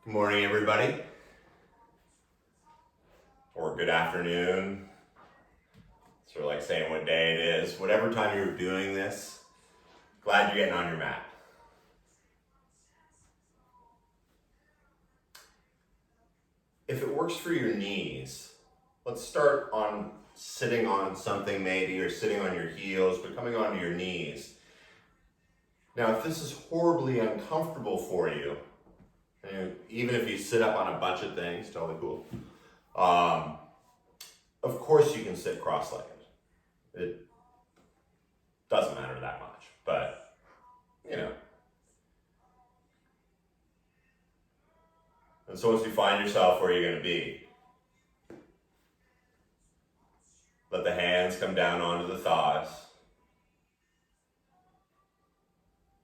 Good morning, everybody, or good afternoon. Sort of like saying what day it is. Whatever time you're doing this, glad you're getting on your mat. If it works for your knees, let's start on sitting on something maybe, or sitting on your heels, but coming onto your knees. Now, if this is horribly uncomfortable for you, and even if you sit up on a bunch of things, totally cool. Of course you can sit cross-legged. It doesn't matter that much, but you know. And so once you find yourself where you're going to be, let the hands come down onto the thighs.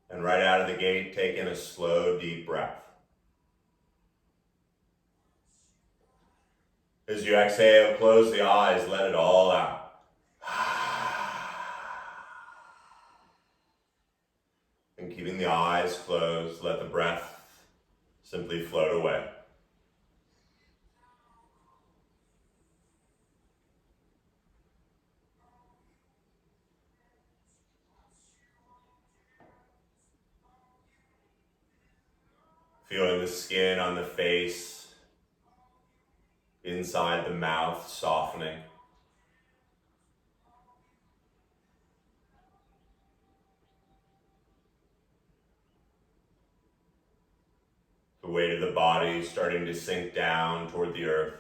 And right out of the gate, take in a slow, deep breath. As you exhale, close the eyes, let it all out. And keeping the eyes closed, let the breath simply float away. Feeling the skin on the face, inside the mouth softening. The weight of the body starting to sink down toward the earth.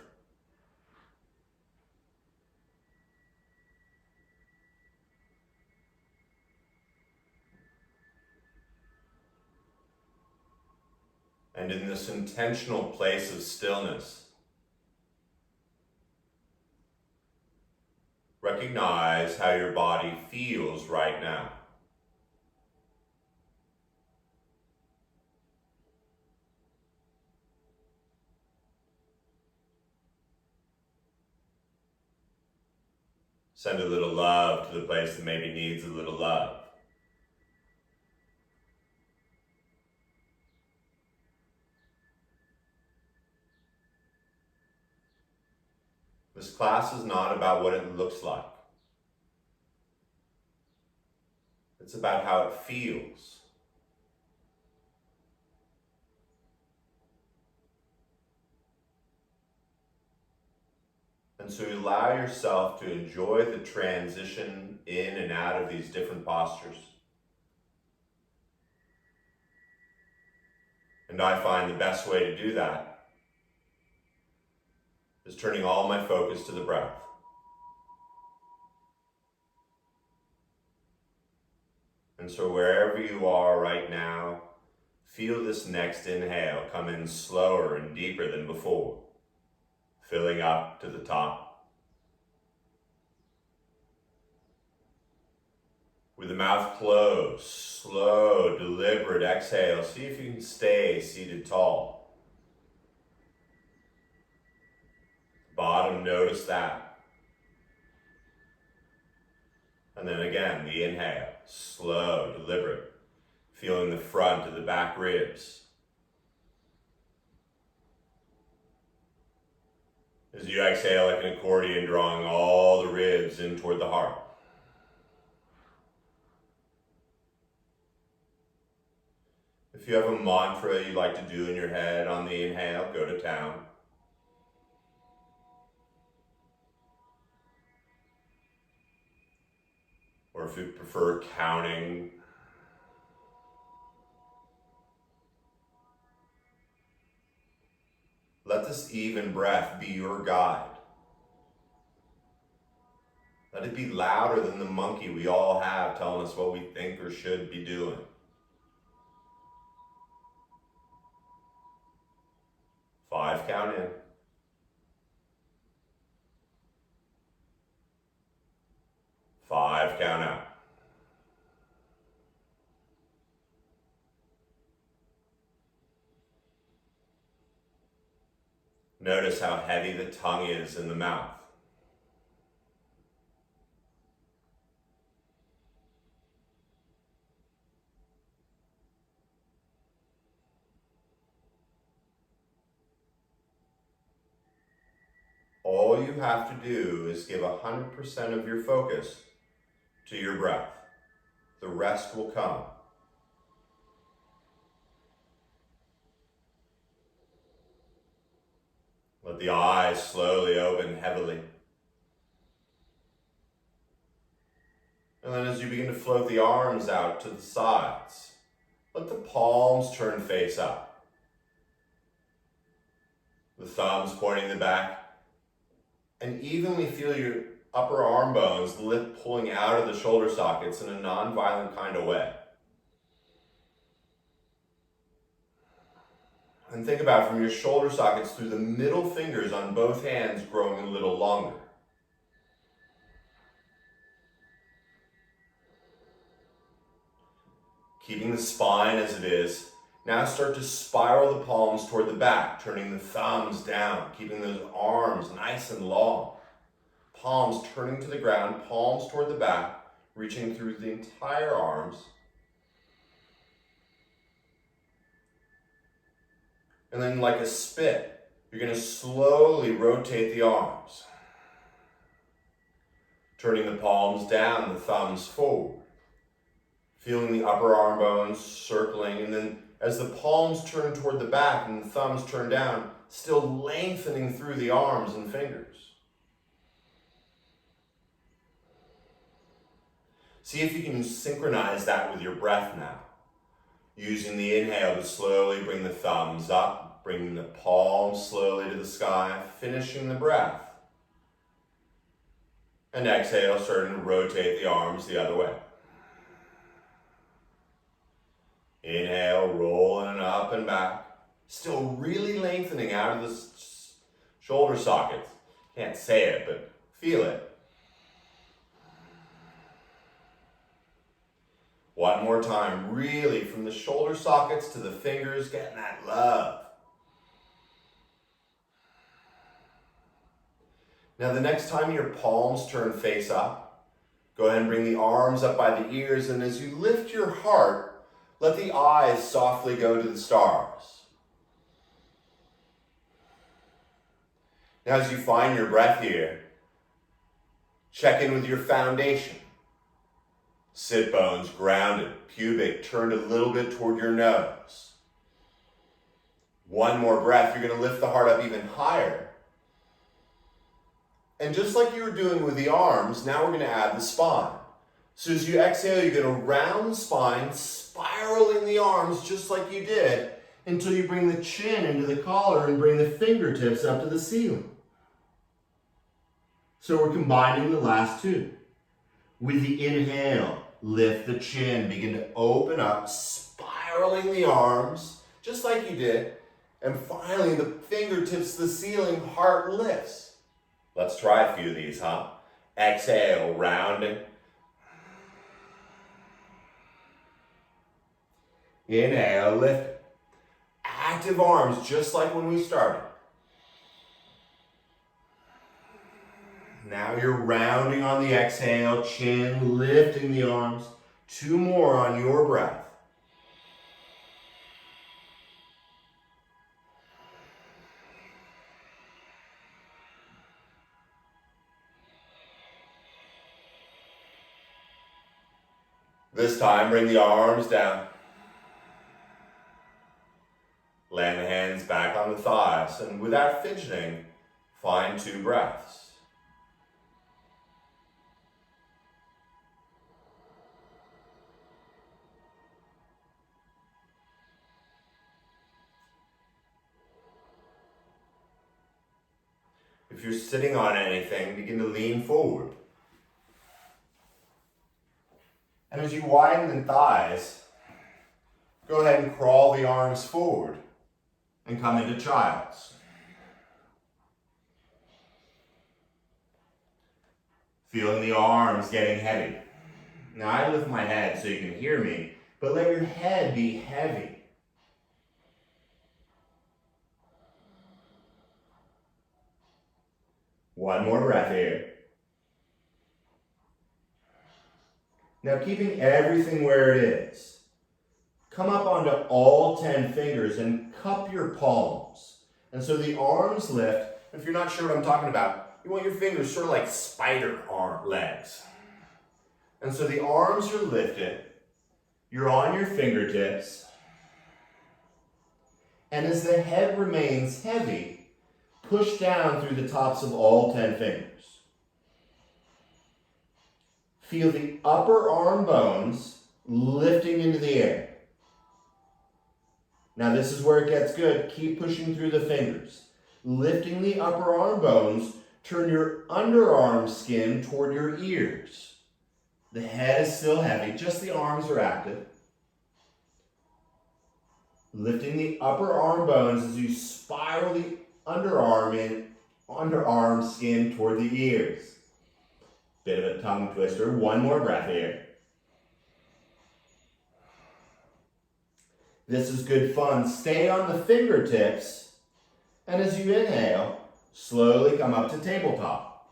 And in this intentional place of stillness, recognize how your body feels right now. Send a little love to the place that maybe needs a little love. This class is not about what it looks like. It's about how it feels. And so you allow yourself to enjoy the transition in and out of these different postures. And I find the best way to do that is turning all my focus to the breath. And so wherever you are right now, feel this next inhale come in slower and deeper than before, filling up to the top. With the mouth closed, slow, deliberate exhale. See if you can stay seated tall. Bottom, notice that. And then again, the inhale, slow, deliberate, feeling the front of the back ribs. As you exhale like an accordion, drawing all the ribs in toward the heart. If you have a mantra you like to do in your head on the inhale, go to town. Or if you prefer counting, let this even breath be your guide. Let it be louder than the monkey we all have telling us what we think or should be doing. 5, count in. 5, count out. Notice how heavy the tongue is in the mouth. all you have to do is give 100% of your focus to your breath. The rest will come. Let the eyes slowly open heavily. And then as you begin to float the arms out to the sides, let the palms turn face up. The thumbs pointing the back, and evenly feel your upper arm bones lift, pulling out of the shoulder sockets in a non-violent kind of way. And think about from your shoulder sockets through the middle fingers on both hands growing a little longer. Keeping the spine as it is, now start to spiral the palms toward the back, turning the thumbs down, keeping those arms nice and long. Palms turning to the ground, palms toward the back, reaching through the entire arms. And then like a spit, you're going to slowly rotate the arms. Turning the palms down, the thumbs forward. Feeling the upper arm bones circling, and then as the palms turn toward the back and the thumbs turn down, still lengthening through the arms and fingers. See if you can synchronize that with your breath now. Using the inhale to slowly bring the thumbs up, bringing the palms slowly to the sky, finishing the breath. And exhale, starting to rotate the arms the other way. Inhale, rolling up and back. Still really lengthening out of the shoulder sockets. Can't say it, but feel it. One more time, really from the shoulder sockets to the fingers, getting that love. Now the next time your palms turn face up, go ahead and bring the arms up by the ears, and as you lift your heart, let the eyes softly go to the stars. Now as you find your breath here, check in with your foundation. Sit bones grounded, pubic turned a little bit toward your nose. One more breath, you're going to lift the heart up even higher. And just like you were doing with the arms, now we're going to add the spine. So as you exhale, you're going to round the spine, spiraling the arms just like you did until you bring the chin into the collar and bring the fingertips up to the ceiling. So we're combining the last two. With the inhale, lift the chin, begin to open up, spiraling the arms just like you did. And finally, the fingertips to the ceiling, heart lifts. Let's try a few of these, huh? Exhale, rounding. Inhale, lift. Active arms, just like when we started. Now you're rounding on the exhale, chin, lifting the arms. Two more on your breath. This time, bring the arms down. Land the hands back on the thighs, and without fidgeting, find two breaths. If you're sitting on anything, begin to lean forward. And as you widen the thighs, go ahead and crawl the arms forward and come into child's. Feeling the arms getting heavy. Now I lift my head so you can hear me, but let your head be heavy. One more breath here. Now keeping everything where it is. Come up onto all 10 fingers and cup your palms. And so the arms lift. If you're not sure what I'm talking about, you want your fingers sort of like spider arm legs. And so the arms are lifted, you're on your fingertips, and as the head remains heavy, push down through the tops of all 10 fingers. Feel the upper arm bones lifting into the air. Now this is where it gets good. Keep pushing through the fingers. Lifting the upper arm bones, turn your underarm skin toward your ears. The head is still heavy, just the arms are active. Lifting the upper arm bones as you spiral the underarm skin toward the ears. Bit of a tongue twister. One more breath here. This is good fun. Stay on the fingertips, and as you inhale, slowly come up to tabletop.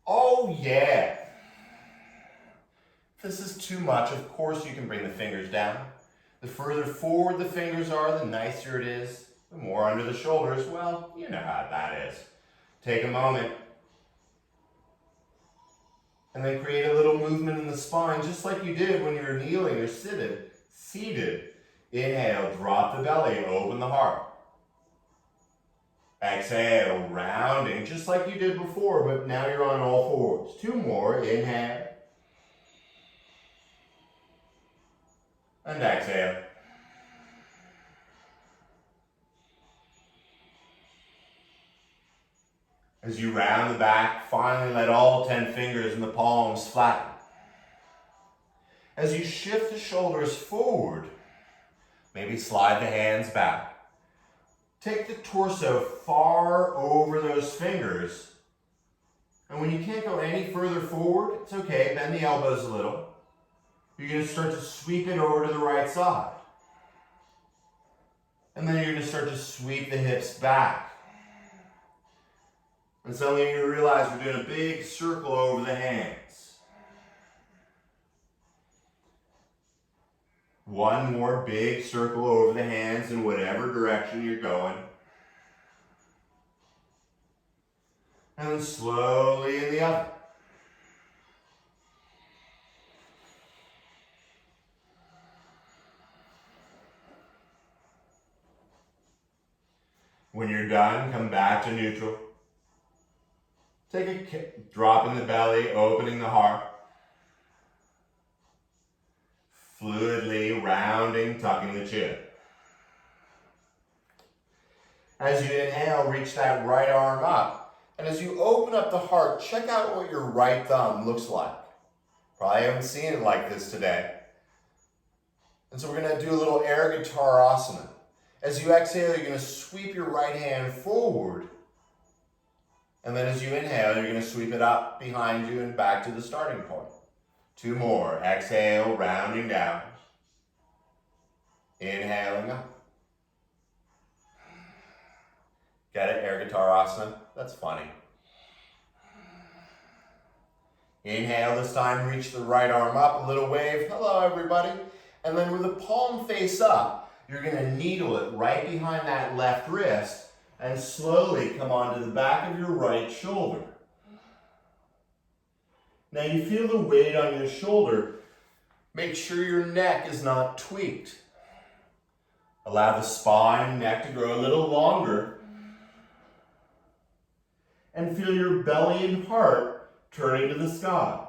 Oh yeah. If this is too much, of course you can bring the fingers down. The further forward the fingers are, the nicer it is. The more under the shoulders, well, you know how that is. Take a moment. And then create a little movement in the spine, just like you did when you were kneeling or seated. Inhale, drop the belly, open the heart. Exhale, rounding, just like you did before, but now you're on all fours. 2 more, inhale. And exhale. As you round the back, finally let all 10 fingers and the palms flatten. As you shift the shoulders forward, maybe slide the hands back. Take the torso far over those fingers. And when you can't go any further forward, it's okay, bend the elbows a little. You're going to start to sweep it over to the right side. And then you're going to start to sweep the hips back. And suddenly you're going to realize we're doing a big circle over the hands. One more big circle over the hands in whatever direction you're going. And then slowly in the other. When you're done, come back to neutral. Take a drop in the belly, opening the heart. Fluidly rounding, tucking the chin. As you inhale, reach that right arm up. And as you open up the heart, check out what your right thumb looks like. Probably haven't seen it like this today. And so we're going to do a little air guitar asana. As you exhale, you're going to sweep your right hand forward. And then as you inhale, you're going to sweep it up behind you and back to the starting point. 2 more. Exhale, rounding down. Inhaling up. Get it? Air guitar asana? That's funny. Inhale this time, reach the right arm up, a little wave. Hello, everybody. And then with the palm face up, you're going to needle it right behind that left wrist and slowly come onto the back of your right shoulder. Now you feel the weight on your shoulder. Make sure your neck is not tweaked. Allow the spine and neck to grow a little longer. And feel your belly and heart turning to the sky.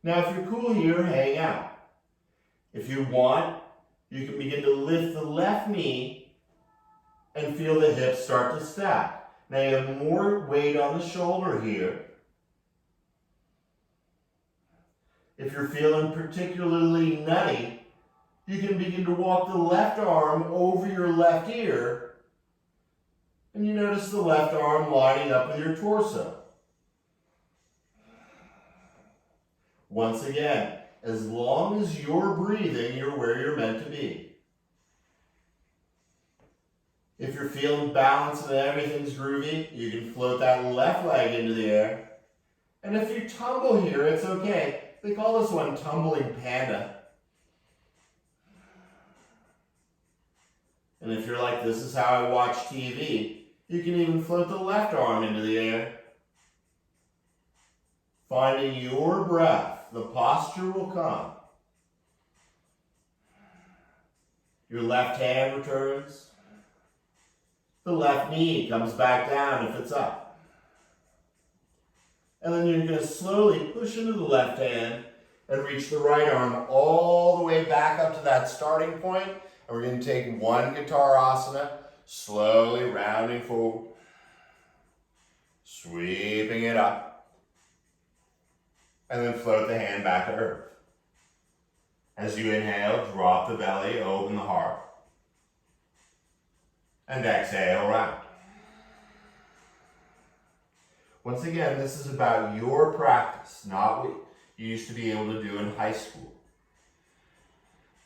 Now if you're cool here, hang out. If you want, you can begin to lift the left knee and feel the hips start to stack. Now you have more weight on the shoulder here. If you're feeling particularly nutty, you can begin to walk the left arm over your left ear, and you notice the left arm lining up with your torso. Once again, as long as you're breathing, you're where you're meant to be. If you're feeling balanced and everything's groovy, you can float that left leg into the air. And if you tumble here, it's okay. They call this one tumbling panda. And if you're like, this is how I watch TV, you can even float the left arm into the air. Finding your breath, the posture will come. Your left hand returns. The left knee comes back down if it's up. And then you're going to slowly push into the left hand and reach the right arm all the way back up to that starting point. And we're going to take one guitar asana, slowly rounding forward, sweeping it up, and then float the hand back to earth. As you inhale, drop the belly, open the heart, and exhale, round. Once again, this is about your practice, not what you used to be able to do in high school.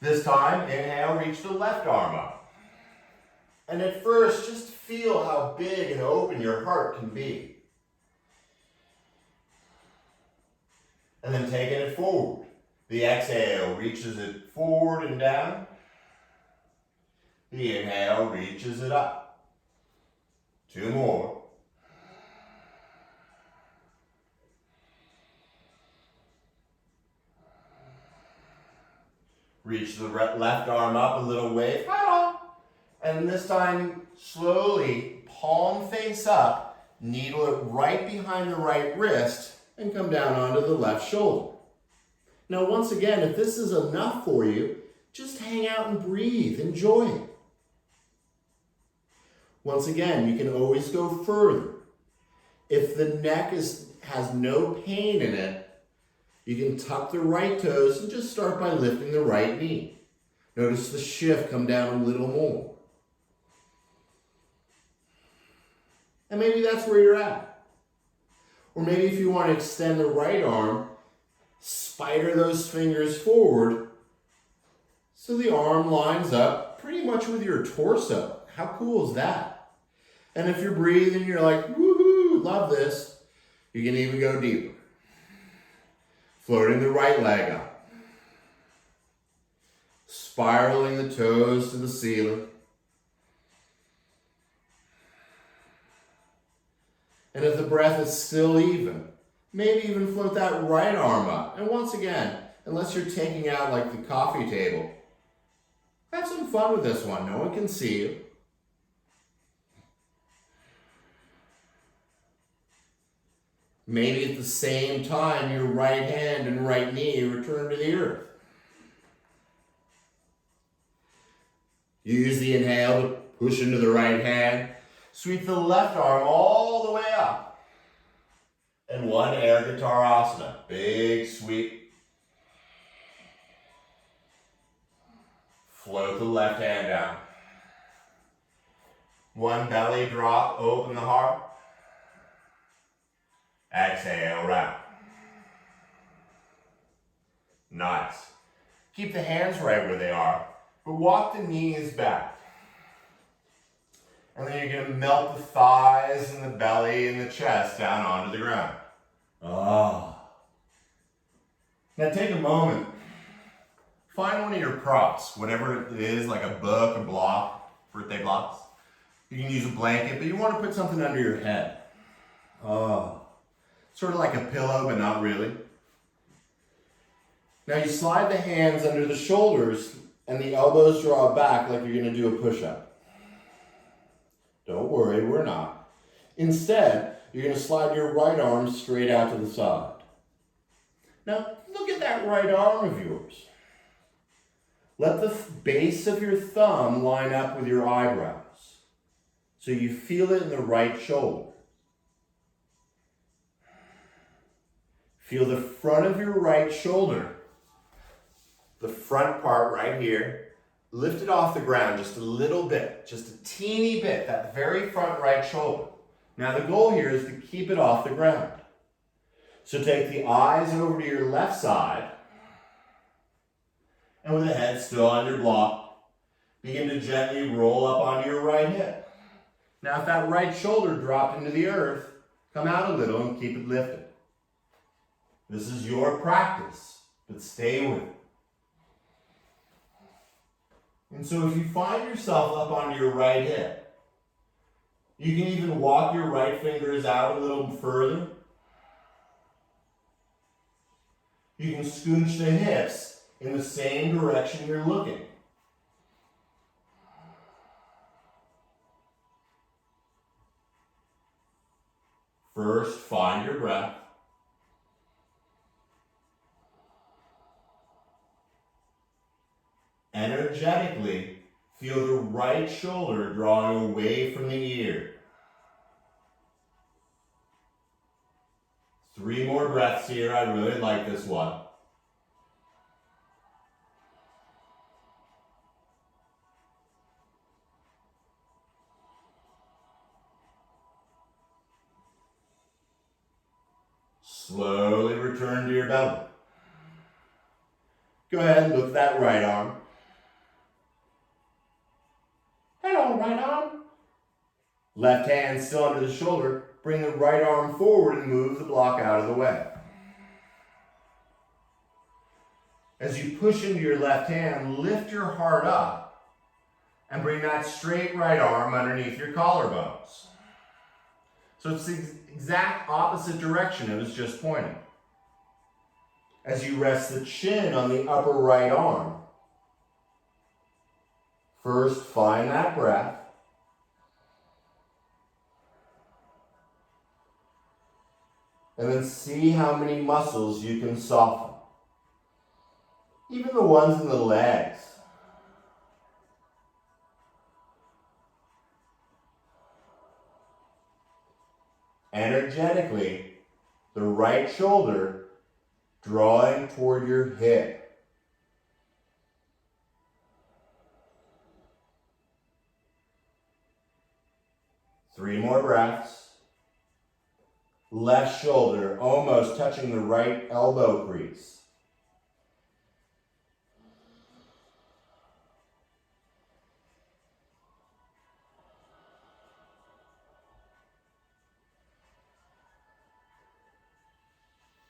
This time, inhale, reach the left arm up. And at first, just feel how big and open your heart can be. And then taking it forward. The exhale reaches it forward and down. The inhale reaches it up. 2 more. Reach the left arm up, a little wave. And this time, slowly, palm face up, needle it right behind the right wrist, and come down onto the left shoulder. Now, once again, if this is enough for you, just hang out and breathe, enjoy it. Once again, you can always go further. If the neck has no pain in it, you can tuck the right toes and just start by lifting the right knee. Notice the shift come down a little more. And maybe that's where you're at. Or maybe if you want to extend the right arm, spider those fingers forward so the arm lines up pretty much with your torso. How cool is that? And if you're breathing, you're like, woohoo, love this, you can even go deeper. Floating the right leg up. Spiraling the toes to the ceiling. And if the breath is still even, maybe even float that right arm up. And once again, unless you're taking out like the coffee table, have some fun with this one. No one can see you. Maybe at the same time, your right hand and right knee return to the earth. You use the inhale to push into the right hand. Sweep the left arm all the way up. And one air guitar asana. Big sweep. Float the left hand down. One belly drop, open the heart. Exhale, round. Nice. Keep the hands right where they are, but walk the knees back. And then you're going to melt the thighs and the belly and the chest down onto the ground. Now take a moment. Find one of your props, whatever it is, like a book, a block, birthday blocks. You can use a blanket, but you want to put something under your head. Sort of like a pillow, but not really. Now you slide the hands under the shoulders and the elbows draw back like you're going to do a push-up. Don't worry, we're not. Instead, you're going to slide your right arm straight out to the side. Now, look at that right arm of yours. Let the base of your thumb line up with your eyebrows so you feel it in the right shoulder. Feel the front of your right shoulder, the front part right here, lift it off the ground just a little bit, just a teeny bit, that very front right shoulder. Now the goal here is to keep it off the ground. So take the eyes over to your left side, and with the head still on your block, begin to gently roll up onto your right hip. Now if that right shoulder dropped into the earth, come out a little and keep it lifted. This is your practice, but stay with it. And so if you find yourself up on your right hip, you can even walk your right fingers out a little further. You can scooch the hips in the same direction you're looking. First, find your breath. Energetically, feel the right shoulder drawing away from the ear. 3 more breaths here. I really like this one. Slowly return to your belly. Go ahead, lift that right arm. Hello, right arm. Left hand still under the shoulder. Bring the right arm forward and move the block out of the way. As you push into your left hand, lift your heart up and bring that straight right arm underneath your collarbones. So it's the exact opposite direction it was just pointing. As you rest the chin on the upper right arm, first find that breath. And then see how many muscles you can soften. Even the ones in the legs. Energetically, the right shoulder drawing toward your hip. Three more breaths. Left shoulder almost touching the right elbow crease.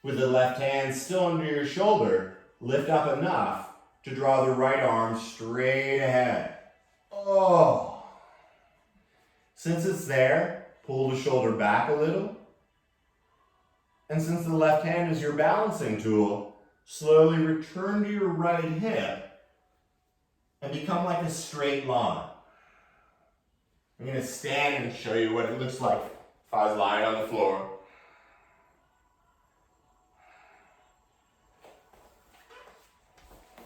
With the left hand still under your shoulder, lift up enough to draw the right arm straight ahead. Oh! Since it's there, pull the shoulder back a little. And since the left hand is your balancing tool, slowly return to your right hip and become like a straight line. I'm going to stand and show you what it looks like if I was lying on the floor.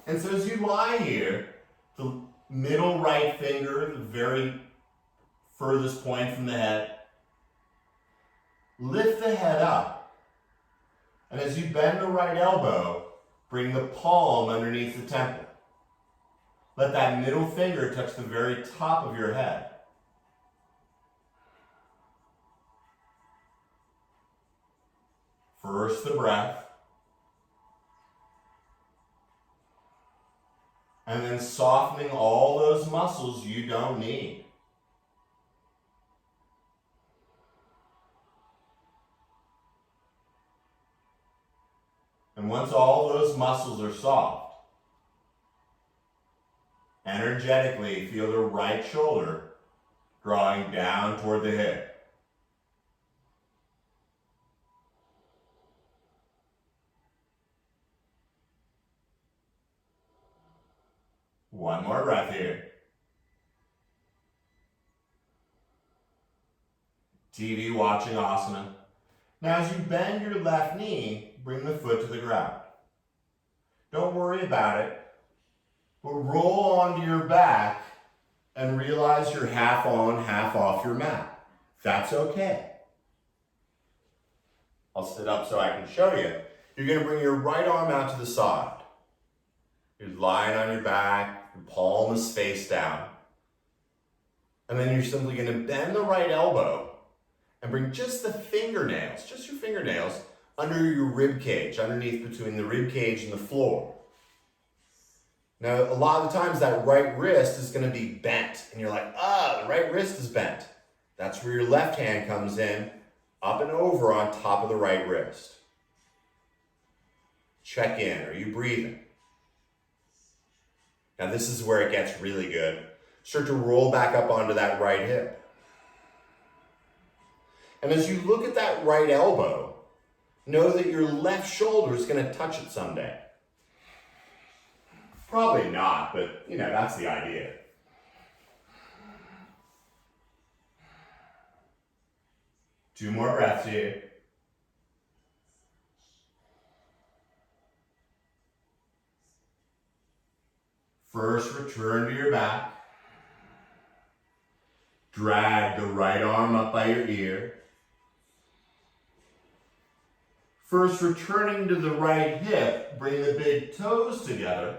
And so as you lie here, the middle right finger, the very furthest point from the head, lift the head up. And as you bend the right elbow, bring the palm underneath the temple. Let that middle finger touch the very top of your head. First the breath. And then softening all those muscles you don't need. And once all those muscles are soft, energetically feel the right shoulder drawing down toward the hip. One more breath here. TV watching asana. Now as you bend your left knee, bring the foot to the ground. Don't worry about it, but roll onto your back and realize you're half on, half off your mat. That's okay. I'll sit up so I can show you. You're going to bring your right arm out to the side. You're lying on your back, your palm is face down. And then you're simply going to bend the right elbow and bring just the fingernails, just your fingernails, under your rib cage, underneath between the rib cage and the floor. Now, a lot of the times that right wrist is going to be bent, and you're like, the right wrist is bent. That's where your left hand comes in, up and over on top of the right wrist. Check in. Are you breathing? Now this is where it gets really good. Start to roll back up onto that right hip. And as you look at that right elbow, know that your left shoulder is going to touch it someday. Probably not, but that's the idea. Two more breaths here. First, return to your back. Drag the right arm up by your ear. First, returning to the right hip, bring the big toes together.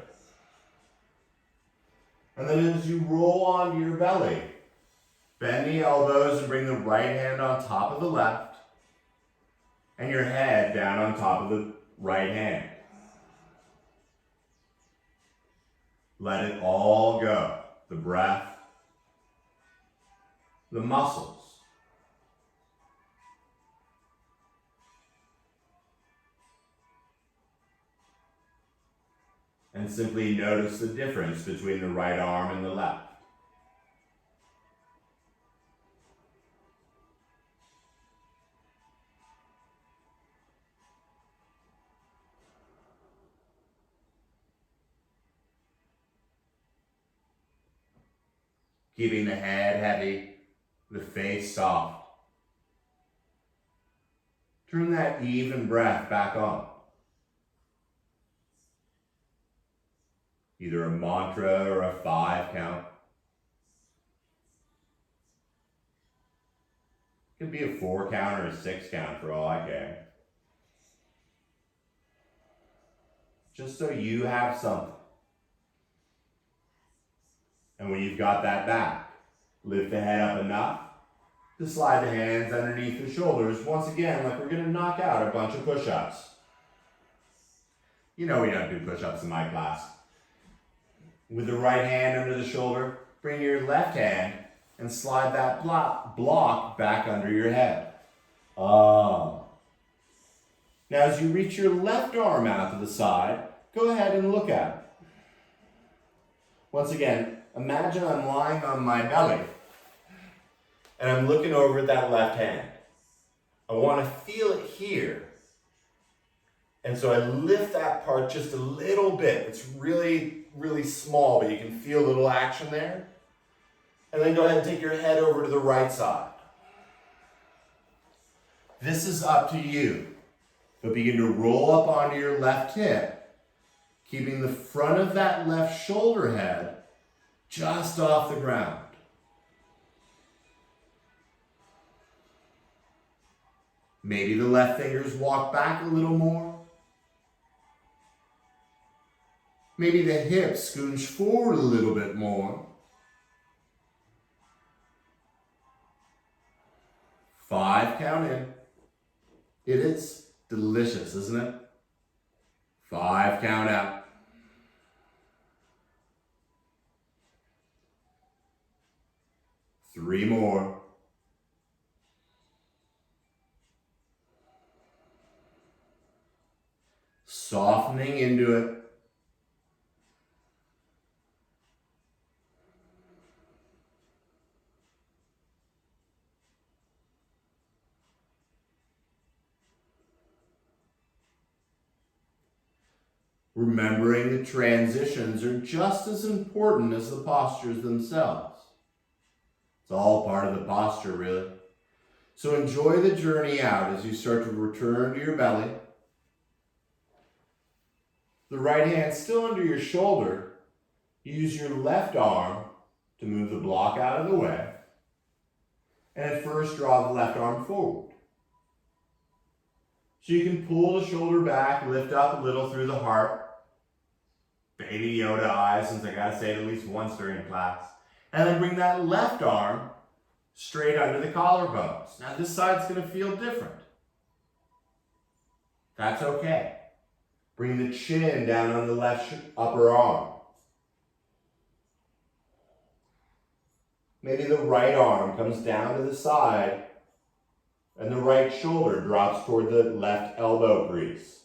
And then as you roll onto your belly, bend the elbows and bring the right hand on top of the left and your head down on top of the right hand. Let it all go. The breath, the muscles. And simply notice the difference between the right arm and the left. Keeping the head heavy, the face soft. Turn that even breath back on. Either a mantra or a 5 count. It could be a 4 count or a 6 count for all I care. Just so you have something. And when you've got that back, lift the head up enough to slide the hands underneath the shoulders. Once again, like we're going to knock out a bunch of push-ups. We don't do push-ups in my class. With the right hand under the shoulder, bring your left hand and slide that block back under your head. Now as you reach your left arm out to the side, go ahead and look at it. Once again, imagine I'm lying on my belly and I'm looking over at that left hand. I want to feel it here. And so I lift that part just a little bit. It's really, really small, but you can feel a little action there. And then go ahead and take your head over to the right side. This is up to you. But begin to roll up onto your left hip, keeping the front of that left shoulder head just off the ground. Maybe the left fingers walk back a little more. Maybe the hips scooch forward a little bit more. 5 count in. It is delicious, isn't it? 5 count out. 3 more. Softening into it. Remembering the transitions are just as important as the postures themselves. It's all part of the posture, really. So enjoy the journey out as you start to return to your belly. The right hand still under your shoulder. Use your left arm to move the block out of the way. And at first draw the left arm forward. So you can pull the shoulder back, lift up a little through the heart. Baby Yoda eyes, since I gotta say it at least once during class. And then bring that left arm straight under the collarbones. Now this side's gonna feel different. That's okay. Bring the chin down on the left upper arm. Maybe the right arm comes down to the side and the right shoulder drops toward the left elbow crease.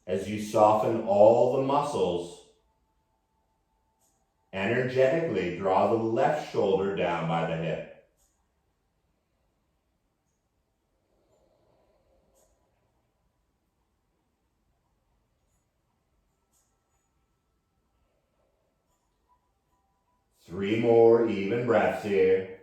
As you soften all the muscles, energetically draw the left shoulder down by the hip. Three more even breaths here.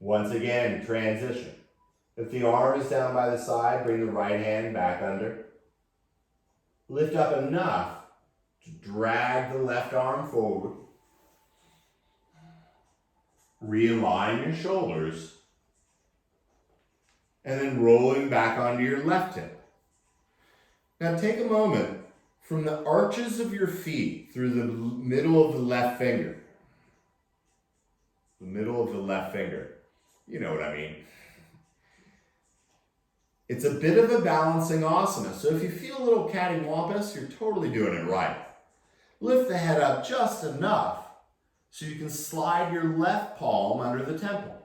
Once again, transition. If the arm is down by the side, bring the right hand back under. Lift up enough to drag the left arm forward. Realign your shoulders. And then rolling back onto your left hip. Now take a moment from the arches of your feet through the middle of the left finger. The middle of the left finger. You know what I mean. It's a bit of a balancing asana, so if you feel a little cattywampus, you're totally doing it right. Lift the head up just enough so you can slide your left palm under the temple.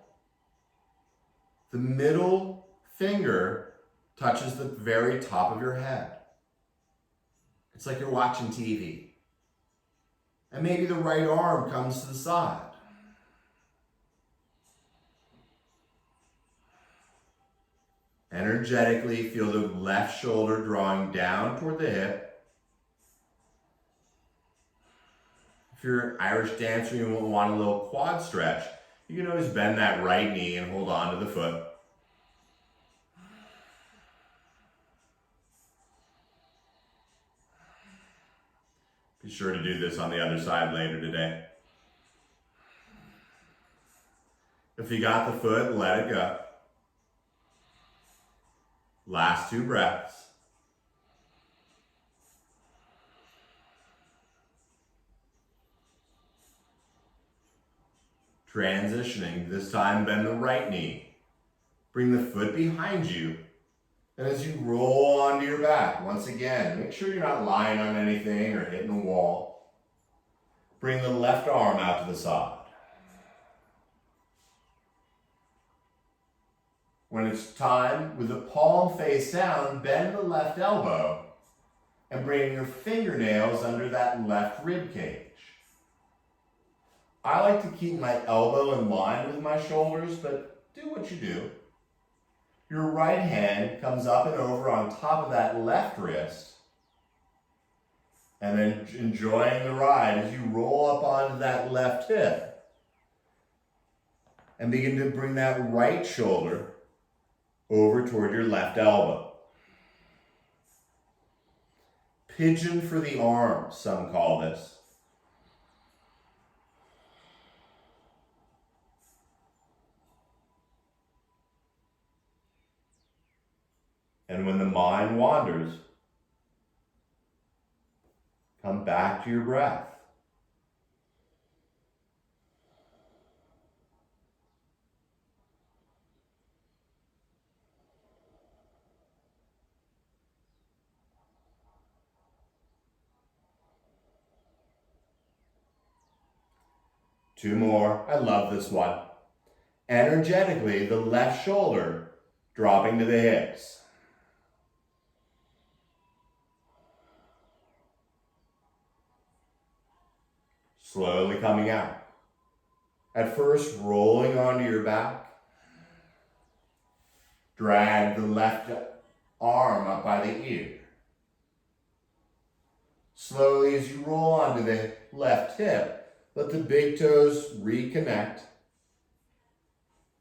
The middle finger touches the very top of your head. It's like you're watching TV. And maybe the right arm comes to the side. Energetically feel the left shoulder drawing down toward the hip. If you're an Irish dancer and you want a little quad stretch, you can always bend that right knee and hold on to the foot. Be sure to do this on the other side later today. If you got the foot, let it go. Last two breaths. Transitioning, this time bend the right knee. Bring the foot behind you. And as you roll onto your back, once again, make sure you're not lying on anything or hitting the wall. Bring the left arm out to the side. When it's time, with the palm face down, bend the left elbow and bring your fingernails under that left rib cage. I like to keep my elbow in line with my shoulders, but do what you do. Your right hand comes up and over on top of that left wrist, and then enjoying the ride as you roll up onto that left hip and begin to bring that right shoulder over toward your left elbow. Pigeon for the arm, some call this. And when the mind wanders, come back to your breath. Two more. I love this one. Energetically, the left shoulder dropping to the hips. Slowly coming out. At first, rolling onto your back. Drag the left arm up by the ear. Slowly, as you roll onto the left hip, let the big toes reconnect.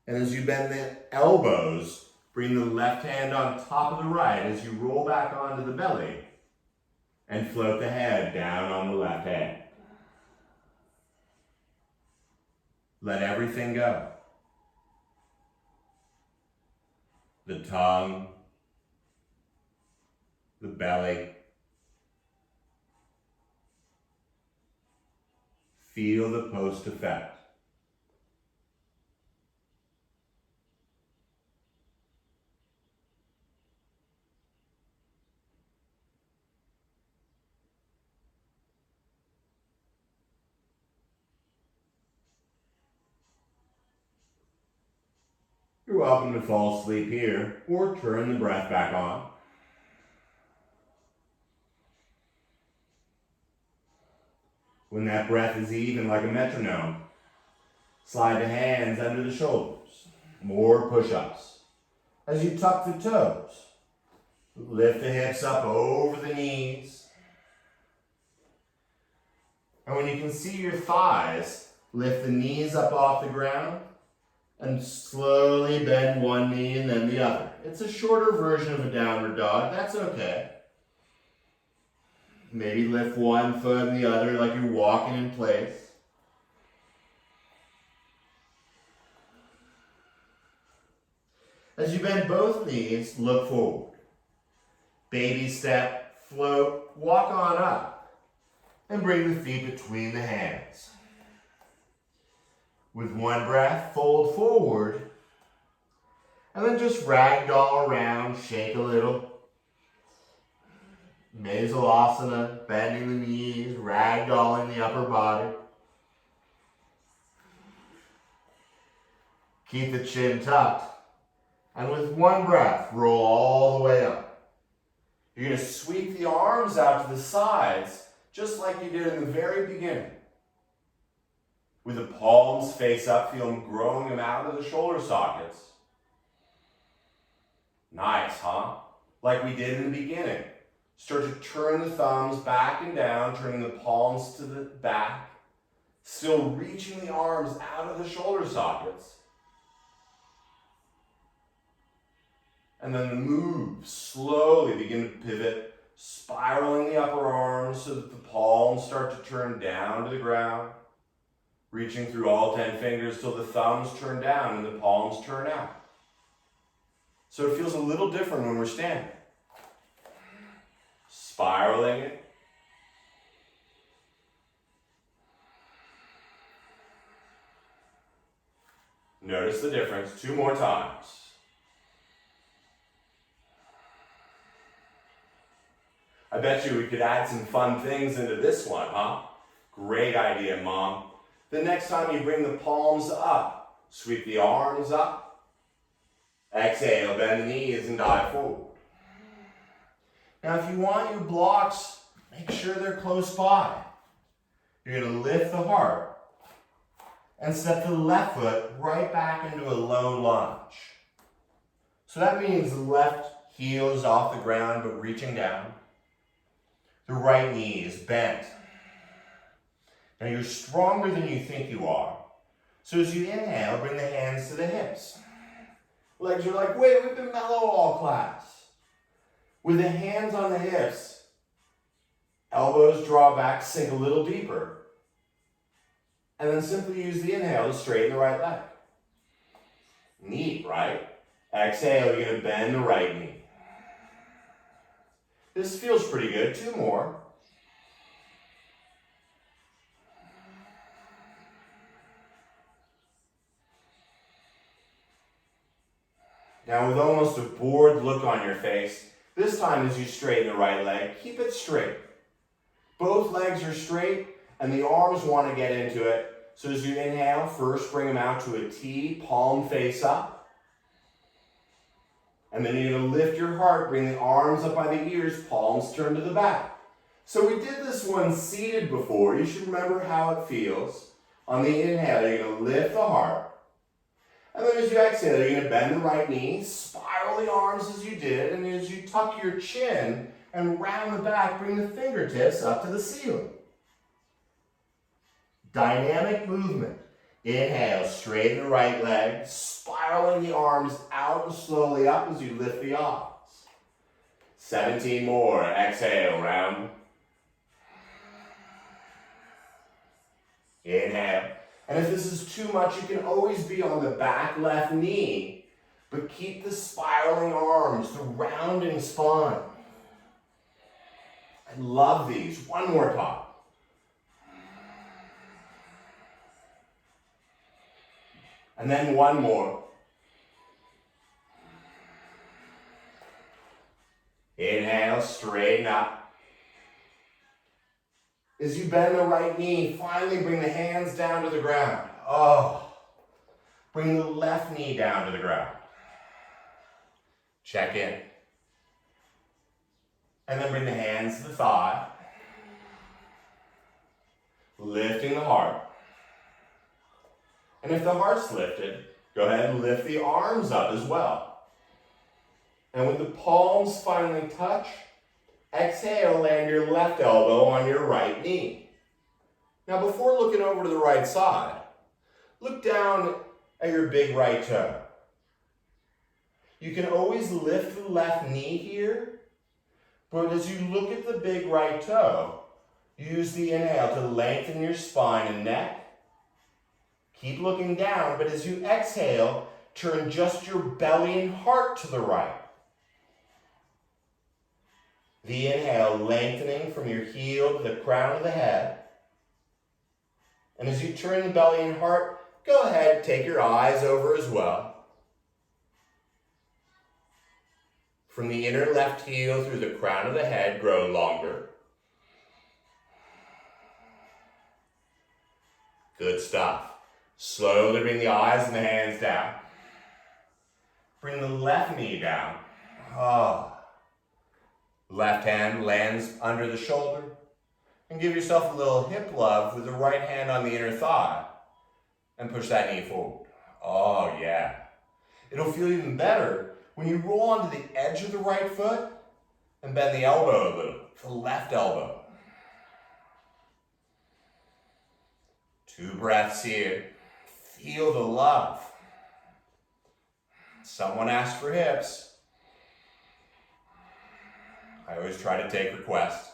And as you bend the elbows, bring the left hand on top of the right as you roll back onto the belly and float the head down on the left hand. Let everything go. The tongue, the belly. Feel the post effect. You're welcome to fall asleep here or turn the breath back on. When that breath is even like a metronome, slide the hands under the shoulders. More push-ups. As you tuck the toes, lift the hips up over the knees. And when you can see your thighs, lift the knees up off the ground and slowly bend one knee and then the other. It's a shorter version of a downward dog. That's okay. Maybe lift one foot and the other like you're walking in place. As you bend both knees, look forward. Baby step, float, walk on up, and bring the feet between the hands. With one breath, fold forward, and then just ragdoll around, shake a little. Masalasana, bending the knees, ragdolling the upper body. Keep the chin tucked, and with one breath, roll all the way up. You're going to sweep the arms out to the sides, just like you did in the very beginning. With the palms face up, feel them growing them out of the shoulder sockets. Nice, huh? Like we did in the beginning. Start to turn the thumbs back and down, turning the palms to the back. Still reaching the arms out of the shoulder sockets. And then move, slowly begin to pivot, spiraling the upper arms so that the palms start to turn down to the ground. Reaching through all 10 fingers till the thumbs turn down and the palms turn out. So it feels a little different when we're standing. Spiraling it. Notice the difference 2 more times. I bet you we could add some fun things into this one, huh? Great idea, Mom. The next time you bring the palms up, sweep the arms up. Exhale, bend the knees and dive forward. Now if you want your blocks, make sure they're close by. You're going to lift the heart and step the left foot right back into a low lunge. So that means the left heel is off the ground but reaching down. The right knee is bent. Now you're stronger than you think you are. So as you inhale, bring the hands to the hips. Legs are like, wait, we've been mellow all class. With the hands on the hips, elbows draw back, sink a little deeper. And then simply use the inhale to straighten the right leg. Neat, right? Exhale, you're going to bend the right knee. This feels pretty good. 2 more. Now with almost a bored look on your face, this time as you straighten the right leg, keep it straight. Both legs are straight and the arms want to get into it. So as you inhale, first bring them out to a T, palm face up. And then you're going to lift your heart, bring the arms up by the ears, palms turn to the back. So we did this one seated before. You should remember how it feels. On the inhale, you're going to lift the heart. And then as you exhale, you're going to bend the right knee, spiral the arms as you did, and as you tuck your chin and round the back, bring the fingertips up to the ceiling. Dynamic movement. Inhale, straighten the right leg, spiraling the arms out and slowly up as you lift the arms. 17 more. Exhale, round. Inhale. And if this is too much, you can always be on the back left knee, but keep the spiraling arms, the rounding spine. I love these. One more time. And then one more. Inhale, straighten up. As you bend the right knee, finally bring the hands down to the ground. Oh. Bring the left knee down to the ground. Check in. And then bring the hands to the thigh. Lifting the heart. And if the heart's lifted, go ahead and lift the arms up as well. And when the palms finally touch, exhale, land your left elbow on your right knee. Now before looking over to the right side, look down at your big right toe. You can always lift the left knee here, but as you look at the big right toe, use the inhale to lengthen your spine and neck. Keep looking down, but as you exhale, turn just your belly and heart to the right. The inhale, lengthening from your heel to the crown of the head. And as you turn the belly and heart, go ahead, take your eyes over as well. From the inner left heel through the crown of the head, grow longer. Good stuff. Slowly bring the eyes and the hands down. Bring the left knee down. Left hand lands under the shoulder. And give yourself a little hip love with the right hand on the inner thigh. And push that knee forward. Oh yeah. It'll feel even better when you roll onto the edge of the right foot and bend the elbow a little, the left elbow. 2 breaths here. Feel the love. Someone asked for hips. I always try to take requests.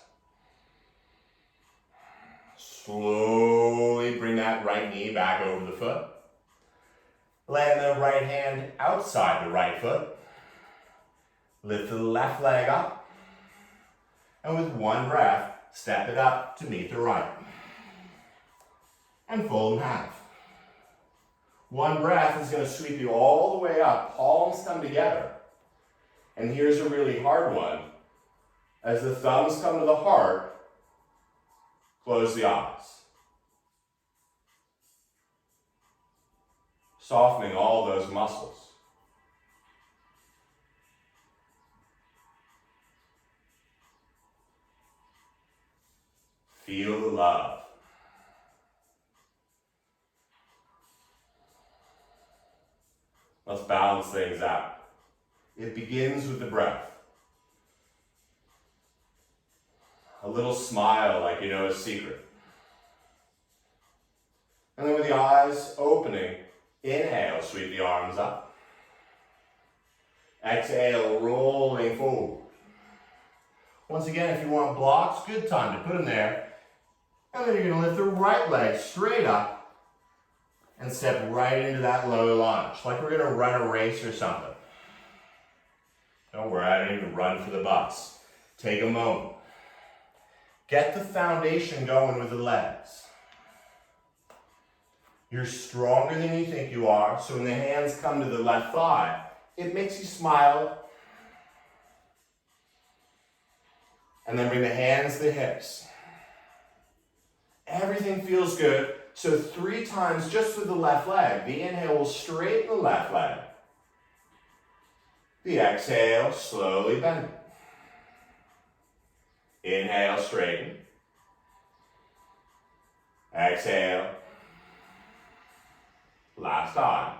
Slowly bring that right knee back over the foot. Land the right hand outside the right foot. Lift the left leg up. And with one breath, step it up to meet the right. And fold in half. One breath is going to sweep you all the way up. Palms come together. And here's a really hard one. As the thumbs come to the heart, close the eyes. Softening all those muscles. Feel the love. Let's balance things out. It begins with the breath. A little smile like you know a secret. And then with the eyes opening, inhale, sweep the arms up. Exhale, rolling forward. Once again, if you want blocks, good time to put them there. And then you're going to lift the right leg straight up and step right into that low lunge, like we're going to run a race or something. Don't worry, I don't even run for the bus. Take a moment. Get the foundation going with the legs. You're stronger than you think you are, so when the hands come to the left thigh, it makes you smile. And then bring the hands to the hips. Everything feels good. So 3 times just with the left leg. The inhale will straighten the left leg. The exhale, slowly bend it. Inhale, straighten. Exhale. Last time.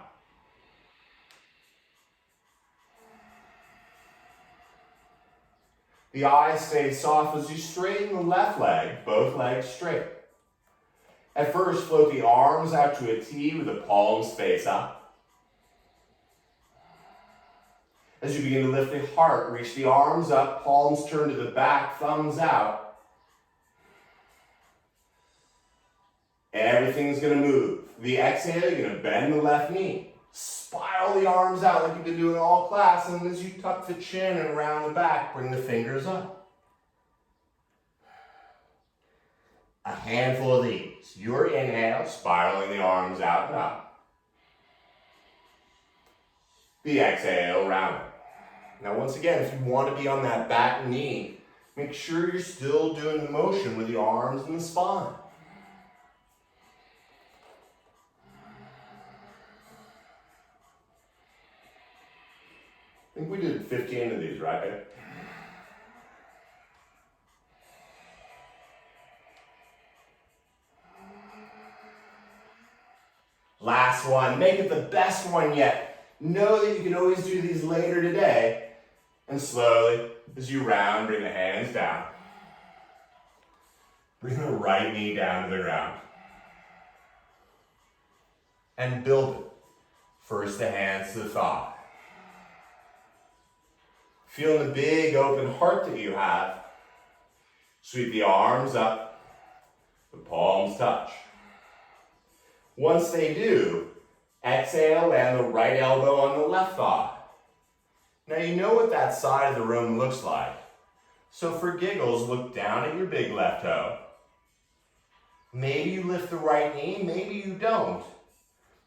The eyes stay soft as you straighten the left leg, both legs straight. At first, float the arms out to a T with the palms face up. As you begin to lift the heart, reach the arms up, palms turn to the back, thumbs out. Everything's going to move. The exhale, you're going to bend the left knee. Spiral the arms out like you've been doing all class, and as you tuck the chin and round the back, bring the fingers up. A handful of these. Your inhale, spiraling the arms out and up. The exhale, round it. Now once again, if you want to be on that back knee, make sure you're still doing the motion with the arms and the spine. I think we did 15 of these, right, babe? Last one. Make it the best one yet. Know that you can always do these later today. And slowly, as you round, bring the hands down. Bring the right knee down to the ground. And build it. First the hands to the thigh. Feeling the big open heart that you have. Sweep the arms up. The palms touch. Once they do, exhale, land the right elbow on the left thigh. Now you know what that side of the room looks like. So for giggles, look down at your big left toe. Maybe you lift the right knee, maybe you don't.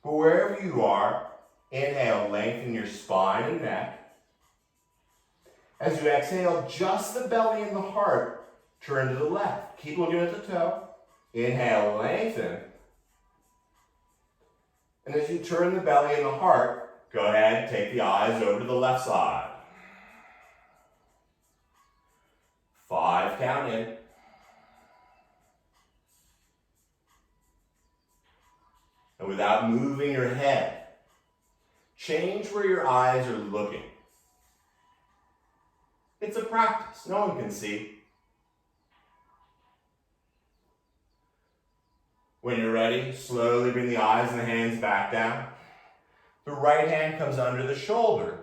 But wherever you are, inhale, lengthen your spine and neck. As you exhale, just the belly and the heart turn to the left. Keep looking at the toe. Inhale, lengthen. And as you turn the belly and the heart, go ahead and take the eyes over to the left side. 5, count in. And without moving your head, change where your eyes are looking. It's a practice, no one can see. When you're ready, slowly bring the eyes and the hands back down. The right hand comes under the shoulder.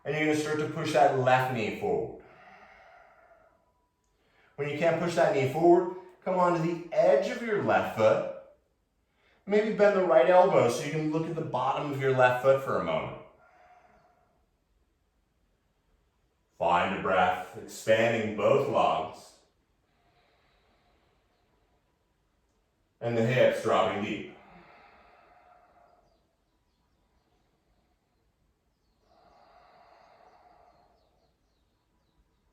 And you're going to start to push that left knee forward. When you can't push that knee forward, come onto the edge of your left foot. Maybe bend the right elbow so you can look at the bottom of your left foot for a moment. Find a breath, expanding both lungs. And the hips dropping deep.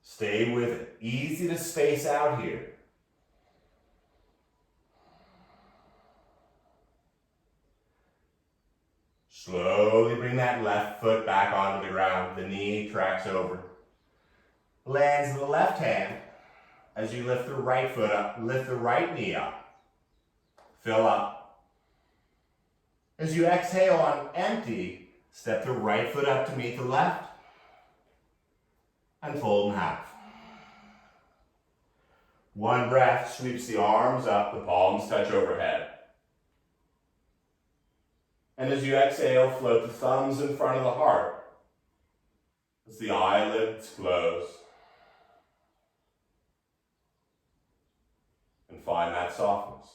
Stay with it. Easy to space out here. Slowly bring that left foot back onto the ground. The knee tracks over. Lands the left hand. As you lift the right foot up, lift the right knee up. Fill up. As you exhale on empty, step the right foot up to meet the left. And fold in half. One breath sweeps the arms up, the palms touch overhead. And as you exhale, float the thumbs in front of the heart. As the eyelids close. And find that softness.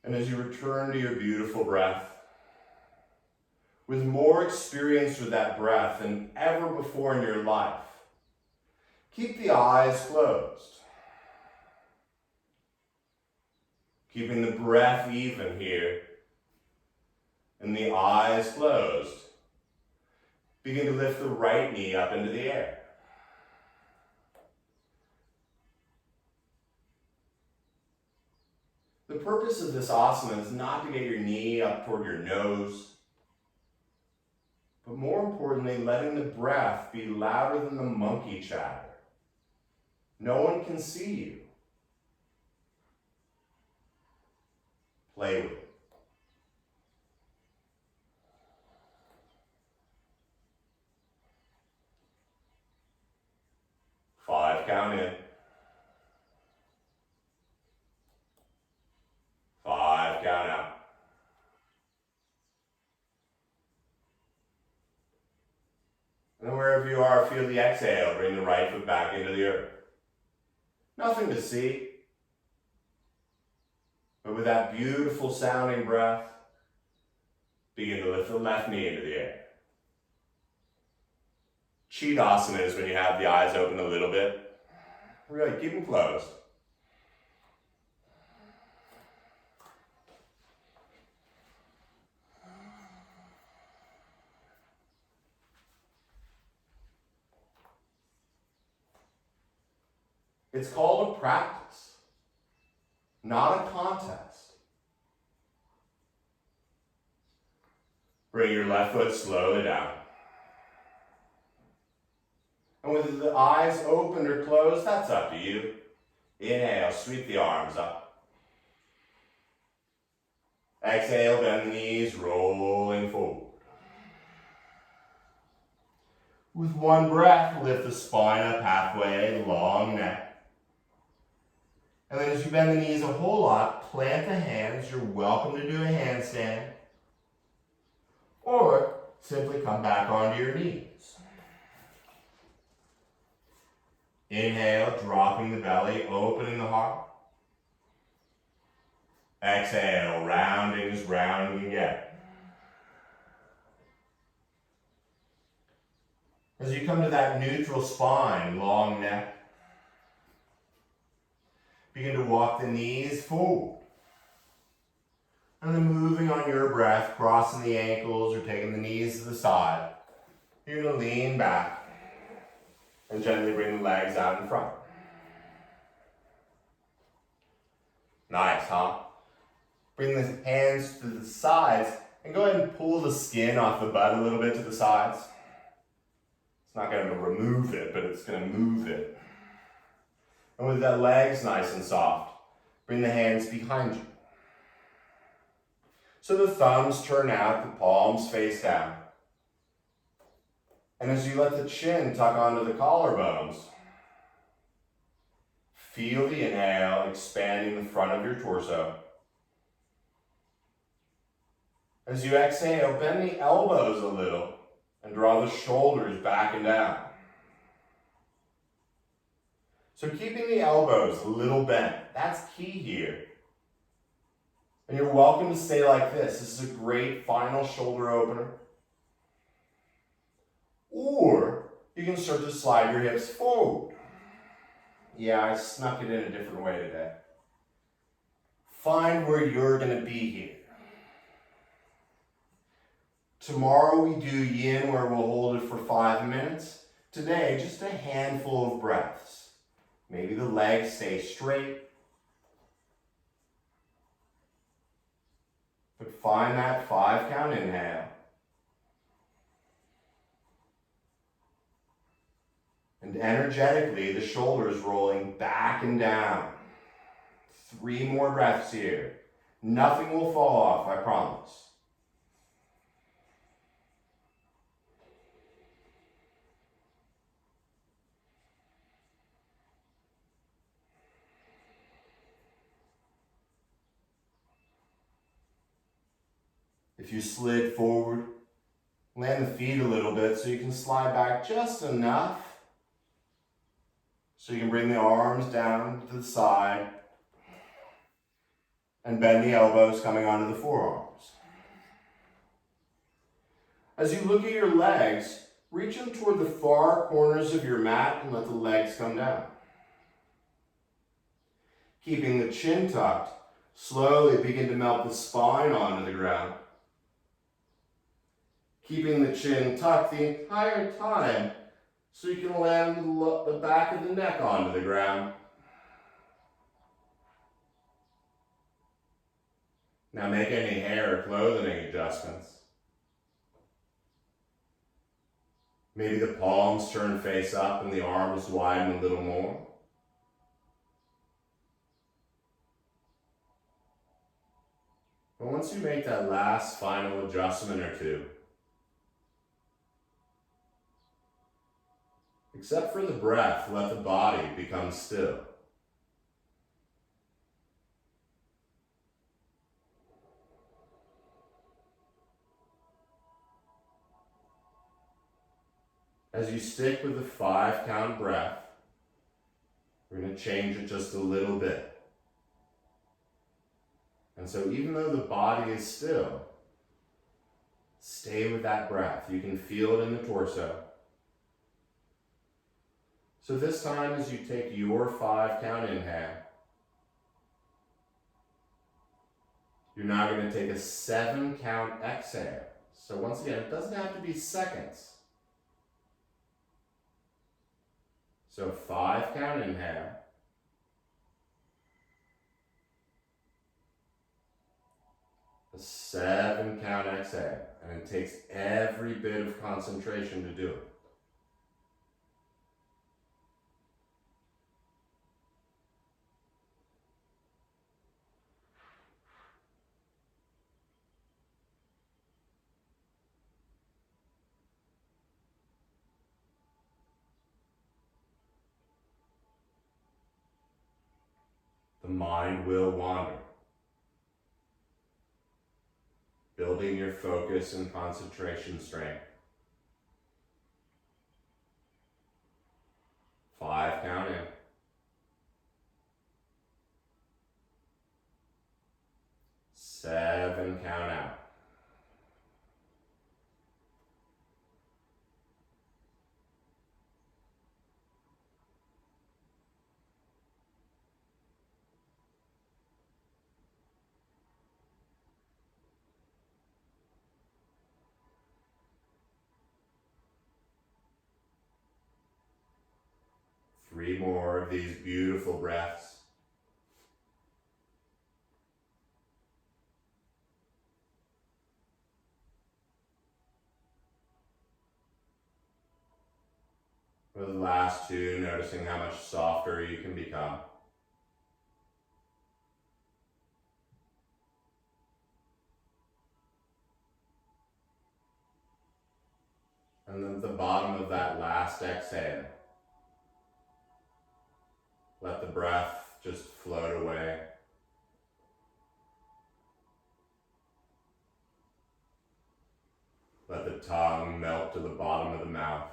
And as you return to your beautiful breath, with more experience with that breath than ever before in your life, keep the eyes closed. Keeping the breath even here, and the eyes closed. Begin to lift the right knee up into the air. The purpose of this asana is not to get your knee up toward your nose, but more importantly, letting the breath be louder than the monkey chatter. No one can see you. Play with it. 5, count in. 5, count out. And wherever you are, feel the exhale. Bring the right foot back into the earth. Nothing to see. But with that beautiful sounding breath, begin to lift the left knee into the air. Chitasana is when you have the eyes open a little bit. Really, keep them closed. It's called a practice, not a contest. Bring your left foot slowly down. And with the eyes open or closed, that's up to you. Inhale, sweep the arms up. Exhale, bend the knees, rolling forward. With one breath, lift the spine up halfway, long neck. And then as you bend the knees a whole lot, plant the hands. You're welcome to do a handstand. Or simply come back onto your knees. Inhale, dropping the belly, opening the heart. Exhale, rounding as rounding again. As you come to that neutral spine, long neck, begin to walk the knees forward. And then moving on your breath, crossing the ankles or taking the knees to the side. You're going to lean back and gently bring the legs out in front. Nice, huh? Bring the hands to the sides and go ahead and pull the skin off the butt a little bit to the sides. It's not going to remove it, but it's going to move it. And with the legs nice and soft, bring the hands behind you. So the thumbs turn out, the palms face down. And as you let the chin tuck onto the collarbones, feel the inhale expanding the front of your torso. As you exhale, bend the elbows a little and draw the shoulders back and down. So keeping the elbows a little bent, that's key here. And you're welcome to stay like this. This is a great final shoulder opener. Or you can start to slide your hips forward. Yeah, I snuck it in a different way today. Find where you're going to be here. Tomorrow we do yin where we'll hold it for 5 minutes. Today, just a handful of breaths. Maybe the legs stay straight. But find that 5 count inhale. And energetically, the shoulders rolling back and down. 3 more breaths here. Nothing will fall off, I promise. If you slid forward, land the feet a little bit so you can slide back just enough so you can bring the arms down to the side and bend the elbows coming onto the forearms. As you look at your legs, reach them toward the far corners of your mat and let the legs come down. Keeping the chin tucked, slowly begin to melt the spine onto the ground. Keeping the chin tucked the entire time so you can land the back of the neck onto the ground. Now make any hair or clothing adjustments. Maybe the palms turn face up and the arms widen a little more. But once you make that last final adjustment or two, except for the breath, let the body become still. As you stick with the 5 count breath, we're going to change it just a little bit. And so even though the body is still, stay with that breath. You can feel it in the torso. So this time as you take your 5 count inhale, you're now going to take a 7 count exhale. So once again, it doesn't have to be seconds. So 5 count inhale, A 7 count exhale, and it takes every bit of concentration to do it. The mind will wander. Building your focus and concentration strength. 5 count in. 7 count out. Three more of these beautiful breaths. For the last two, noticing how much softer you can become. And then at the bottom of that last exhale, let the breath just float away. Let the tongue melt to the bottom of the mouth.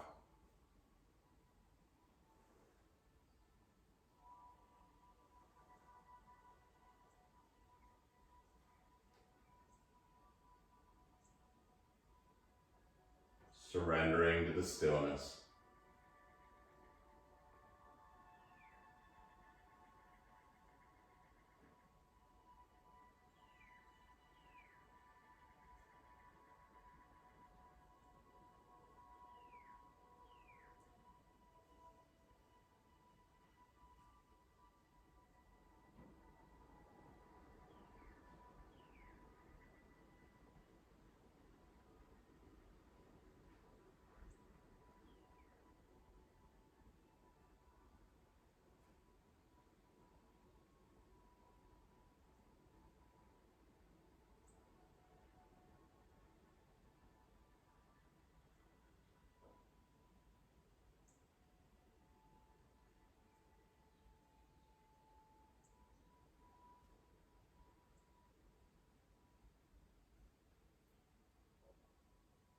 Surrendering to the stillness.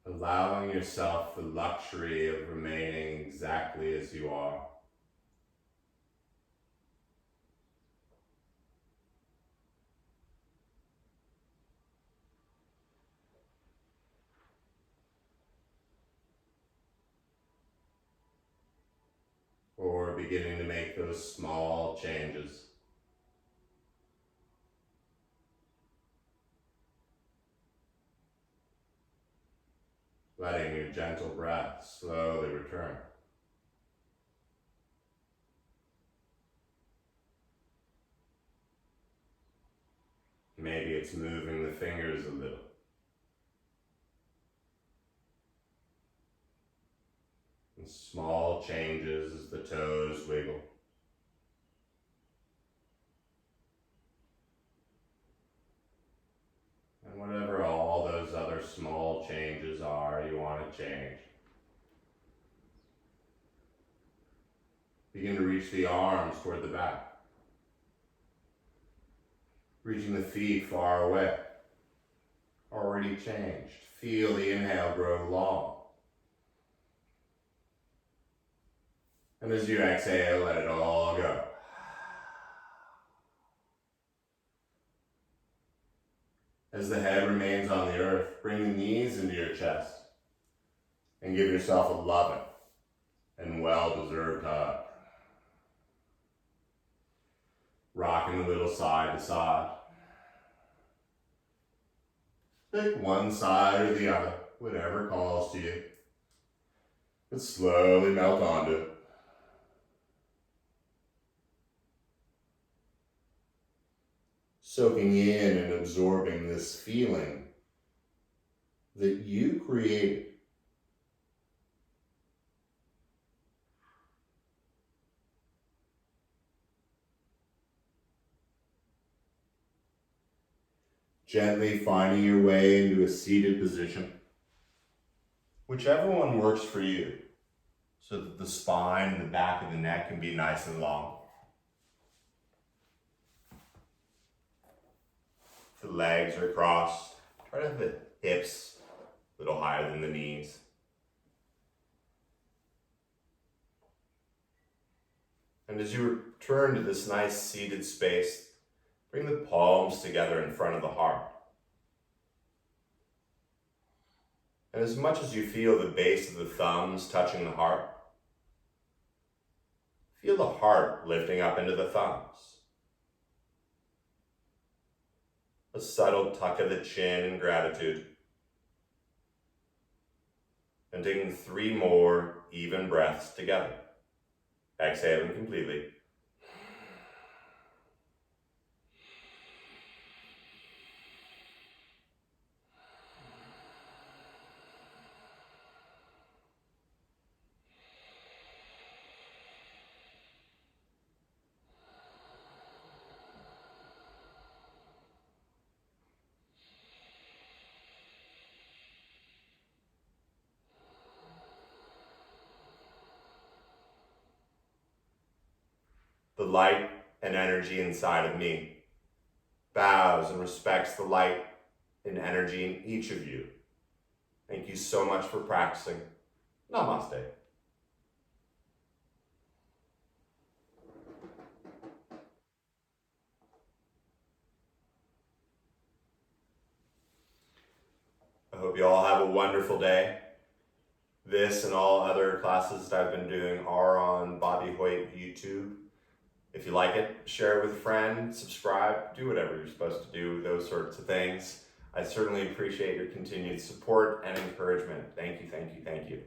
Allowing yourself the luxury of remaining exactly as you are. Or beginning to make those small changes. Letting your gentle breath slowly return. Maybe it's moving the fingers a little. And small changes as the toes wiggle. And whatever all those other small changes are you want to change. Begin to reach the arms toward the back. Reaching the feet far away. Already changed. Feel the inhale grow long. And as you exhale, let it all go. As the head remains on the earth, bring the knees into your chest and give yourself a loving and well-deserved hug. Rocking a little side to side. Pick one side or the other, whatever calls to you. But slowly melt onto it. soaking in and absorbing this feeling that you created. Gently finding your way into a seated position, whichever one works for you, so that the spine and the back of the neck can be nice and long. The legs are crossed. Try to have the hips a little higher than the knees. And as you return to this nice seated space, bring the palms together in front of the heart. And as much as you feel the base of the thumbs touching the heart, feel the heart lifting up into the thumbs. A subtle tuck of the chin in gratitude. And taking 3 more even breaths together. Exhaling completely. The light and energy inside of me bows and respects the light and energy in each of you. Thank you so much for practicing. Namaste. I hope you all have a wonderful day. This and all other classes that I've been doing are on Bobby Hoyt YouTube. If you like it, share it with a friend, subscribe, do whatever you're supposed to do, those sorts of things. I certainly appreciate your continued support and encouragement. Thank you, thank you, thank you.